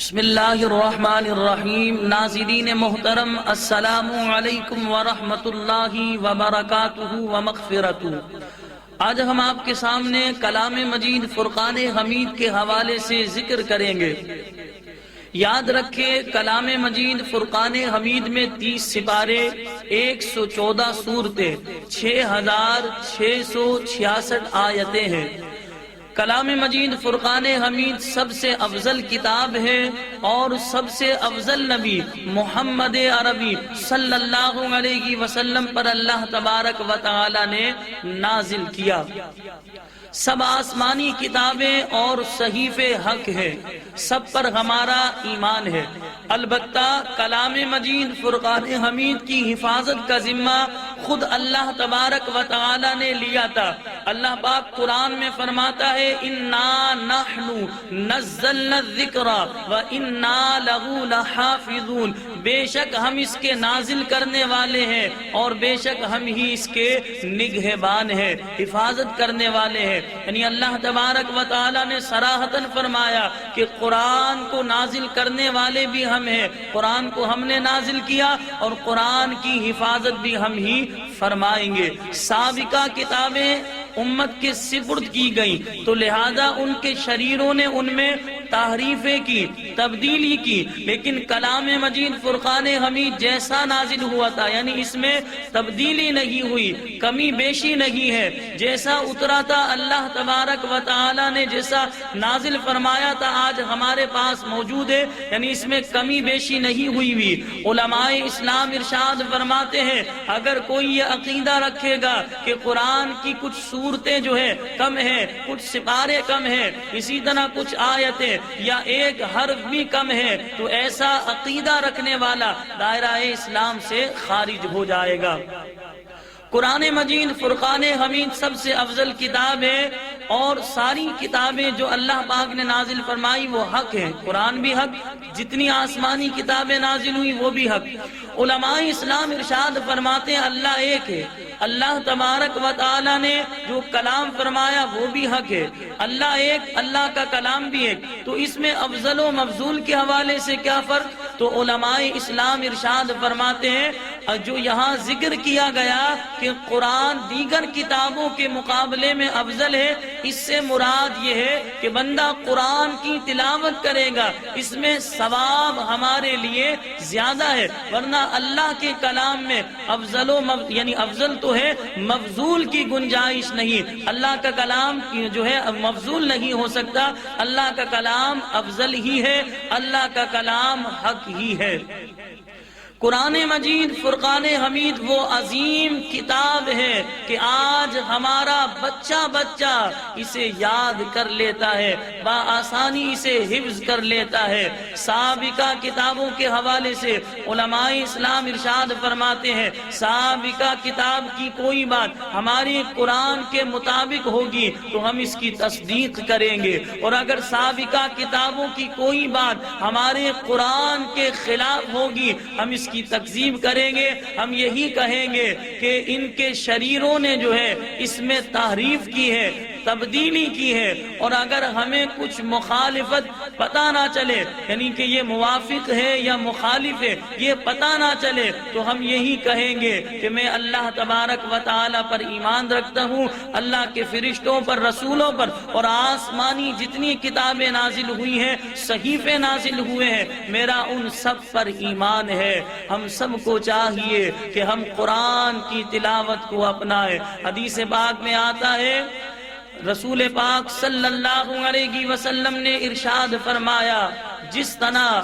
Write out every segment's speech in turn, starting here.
بسم اللہ الرحمن الرحیم۔ ناظرین محترم، السلام علیکم ورحمۃ اللہ وبرکاتہ ومغفرتہ۔ آج ہم آپ کے سامنے کلام مجید فرقان حمید کے حوالے سے ذکر کریں گے۔ یاد رکھیں، کلام مجید فرقان حمید میں 30 سپارے، 114 سورتیں، 6666 آیتیں ہیں۔ کلام مجید فرقان حمید سب سے افضل کتاب ہے اور سب سے افضل نبی محمد عربی صلی اللہ علیہ وسلم پر اللہ تبارک و تعالی نے نازل کیا۔ سب آسمانی کتابیں اور صحیفے حق ہے، سب پر ہمارا ایمان ہے۔ البتہ کلام مجید فرقان حمید کی حفاظت کا ذمہ خود اللہ تبارک و تعالی نے لیا تھا۔ اللہ پاک قرآن میں فرماتا ہے، اِنَّا نَحْنُ نَزَّلْنَا الذِّكْرَ وَإِنَّا لَهُ لَحَافِظُونَ۔ بے شک ہم اس کے نازل کرنے والے ہیں اور بے شک ہم ہی اس کے نگہبان ہیں، حفاظت کرنے والے ہیں۔ یعنی اللہ تبارک و تعالی نے صراحتاً فرمایا کہ قرآن کو نازل کرنے والے بھی ہم ہیں، قرآن کو ہم نے نازل کیا اور قرآن کی حفاظت بھی ہم ہی فرمائیں گے۔ سابقہ کتابیں امت کے سپرد کی گئیں تو لہذا ان کے شریروں نے ان میں تحریفیں کی، تبدیلی کی، لیکن کلام مجید فرقان حمید جیسا نازل ہوا تھا، یعنی اس میں تبدیلی نہیں ہوئی، کمی بیشی نہیں ہے۔ جیسا اترا تھا اللہ تبارک و تعالی نے جیسا نازل فرمایا تھا آج ہمارے پاس موجود ہے، یعنی اس میں کمی بیشی نہیں ہوئی ہوئی۔ علماء اسلام ارشاد فرماتے ہیں، اگر کوئی یہ عقیدہ رکھے گا کہ قرآن کی کچھ صورتیں جو ہے کم ہیں، کچھ سپارے کم ہیں، اسی طرح کچھ آیتیں یا ایک حرف بھی کم ہے، تو ایسا عقیدہ رکھنے والا دائرہ اسلام سے خارج ہو جائے گا۔ قرآن مجید فرقان حمید سب سے افضل کتاب ہے اور ساری کتابیں جو اللہ پاک نے نازل فرمائی وہ حق ہیں۔ قرآن بھی حق، جتنی آسمانی کتابیں نازل ہوئی وہ بھی حق۔ علماء اسلام ارشاد فرماتے ہیں اللہ ایک ہے، اللہ تبارک و تعالی نے جو کلام فرمایا وہ بھی حق ہے۔ اللہ ایک، اللہ کا کلام بھی ایک، تو اس میں افضل و مفضول کے حوالے سے کیا فرق؟ تو علماء اسلام ارشاد فرماتے ہیں جو یہاں ذکر کیا گیا کہ قرآن دیگر کتابوں کے مقابلے میں افضل ہے، اس سے مراد یہ ہے کہ بندہ قرآن کی تلاوت کرے گا، اس میں ثواب ہمارے لیے زیادہ ہے، ورنہ اللہ کے کلام میں افضل یعنی افضل تو ہے، مفضول کی گنجائش نہیں۔ اللہ کا کلام جو ہے مفضول نہیں ہو سکتا، اللہ کا کلام افضل ہی ہے، اللہ کا کلام حق ہی ہے۔ قرآن مجید فرقان حمید وہ عظیم کتاب ہے کہ آج ہمارا بچہ اسے یاد کر لیتا ہے، بآسانی اسے حفظ کر لیتا ہے۔ سابقہ کتابوں کے حوالے سے علماء اسلام ارشاد فرماتے ہیں، سابقہ کتاب کی کوئی بات ہماری قرآن کے مطابق ہوگی تو ہم اس کی تصدیق کریں گے، اور اگر سابقہ کتابوں کی کوئی بات ہمارے قرآن کے خلاف ہوگی ہم اس کی تکذیب کریں گے۔ ہم یہی کہیں گے کہ ان کے شریروں نے جو ہے اس میں تحریف کی ہے، تبدیلی کی ہے، اور اگر ہمیں کچھ مخالفت پتہ نہ چلے، یعنی کہ یہ موافق ہے یا مخالف ہے یہ پتہ نہ چلے، تو ہم یہی کہیں گے کہ میں اللہ تبارک و تعالی پر ایمان رکھتا ہوں، اللہ کے فرشتوں پر، رسولوں پر، اور آسمانی جتنی کتابیں نازل ہوئی ہیں، صحیفے نازل ہوئے ہیں، میرا ان سب پر ایمان ہے۔ ہم سب کو چاہیے کہ ہم قرآن کی تلاوت کو اپنائیں۔ حدیث پاک میں آتا ہے، رسول پاک صلی اللہ علیہ وسلم نے ارشاد فرمایا، جس طرح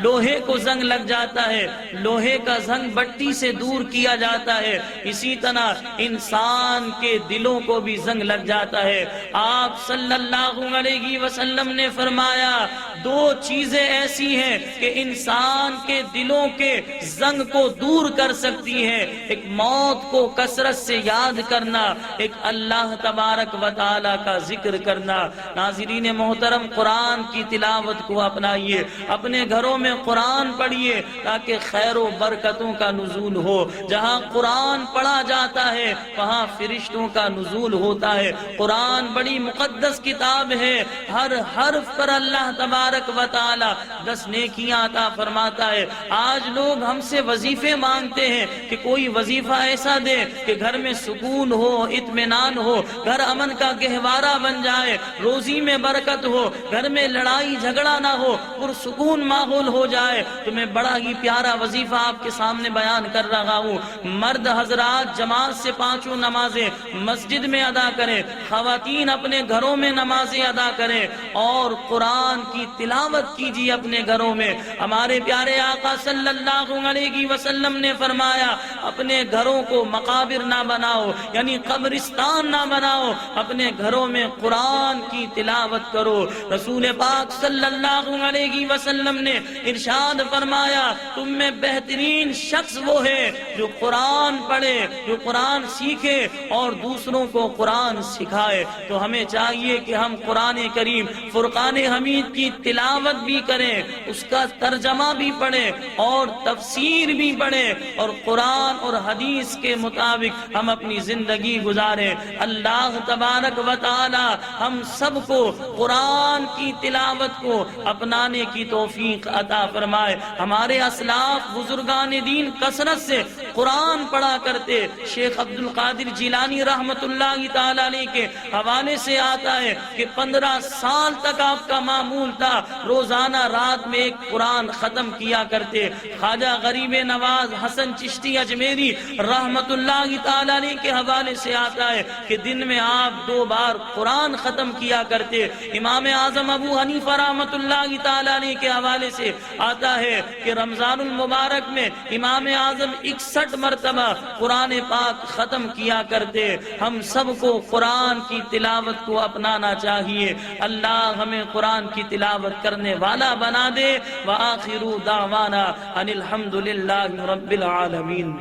لوہے کو زنگ لگ جاتا ہے، لوہے کا زنگ بٹی سے دور کیا جاتا ہے، اسی طرح انسان کے دلوں کو بھی زنگ لگ جاتا ہے۔ آپ صلی اللہ علیہ وسلم نے فرمایا، دو چیزیں ایسی ہیں کہ انسان کے دلوں کے زنگ کو دور کر سکتی ہیں، ایک موت کو کثرت سے یاد کرنا، ایک اللہ تبارک و تعالی کا ذکر کرنا۔ ناظرین محترم، قرآن کی تلاوت کو اپنا چاہیے اپنے گھروں میں قرآن پڑھیے تاکہ خیر و برکتوں کا نزول ہو۔ جہاں قرآن پڑھا جاتا ہے وہاں فرشتوں کا نزول ہوتا ہے۔ قرآن بڑی مقدس کتاب ہے، ہر حرف پر اللہ تبارک و تعالی 10 نیکیاں عطا فرماتا ہے۔ آج لوگ ہم سے وظیفے مانگتے ہیں کہ کوئی وظیفہ ایسا دے کہ گھر میں سکون ہو، اطمینان ہو، گھر امن کا گہوارہ بن جائے، روزی میں برکت ہو، گھر میں لڑائی جھگڑا نہ ہو، پرسکون ماحول ہو جائے۔ تو میں بڑا ہی پیارا وظیفہ آپ کے سامنے بیان کر رہا ہوں۔ مرد حضرات جماعت سے 5 نمازیں مسجد میں ادا کریں، خواتین اپنے گھروں میں نمازیں ادا کریں اور قرآن کی تلاوت کیجیے اپنے گھروں میں۔ ہمارے پیارے آقا صلی اللہ علیہ وسلم نے فرمایا اپنے گھروں کو مقابر نہ بناؤ، یعنی قبرستان نہ بناؤ، اپنے گھروں میں قرآن کی تلاوت کرو۔ رسول پاک صلی اللہ علیہ وسلم نے ارشاد فرمایا تم میں بہترین شخص وہ ہے جو قرآن پڑھے، جو قرآن سیکھے اور دوسروں کو قرآن سکھائے۔ تو ہمیں چاہیے کہ ہم قرآن کریم فرقان حمید کی تلاوت بھی کریں، اس کا ترجمہ بھی پڑھیں اور تفسیر بھی پڑھیں اور قرآن اور حدیث کے مطابق ہم اپنی زندگی گزاریں۔ اللہ تبارک و تعالی ہم سب کو قرآن کی تلاوت کو اپنانے کی توفیق عطا فرمائے۔ ہمارے اسلاف بزرگان دین کثرت سے قرآن پڑھا کرتے۔ شیخ عبد القادر جیلانی رحمت اللہ تعالی علیہ کے حوالے سے آتا ہے کہ 15 سال تک آپ کا معمول تھا روزانہ رات میں ایک قرآن ختم کیا کرتے۔ خواجہ غریب نواز حسن چشتی اجمیری رحمت اللہ تعالی علیہ کے حوالے سے آتا ہے کہ دن میں آپ 2 بار قرآن ختم کیا کرتے۔ امام اعظم ابو حنیفہ رحمت اللہ تعالی علیہ کے حوالے سے آتا ہے کہ رمضان المبارک میں امام اعظم 61 مرتبہ قرآن پاک ختم کیا کرتے۔ ہم سب کو قرآن کی تلاوت کو اپنانا چاہیے۔ اللہ ہمیں قرآن کی تلاوت کرنے والا بنا دے۔ وآخر دعوانا ان الحمد للہ رب العالمین۔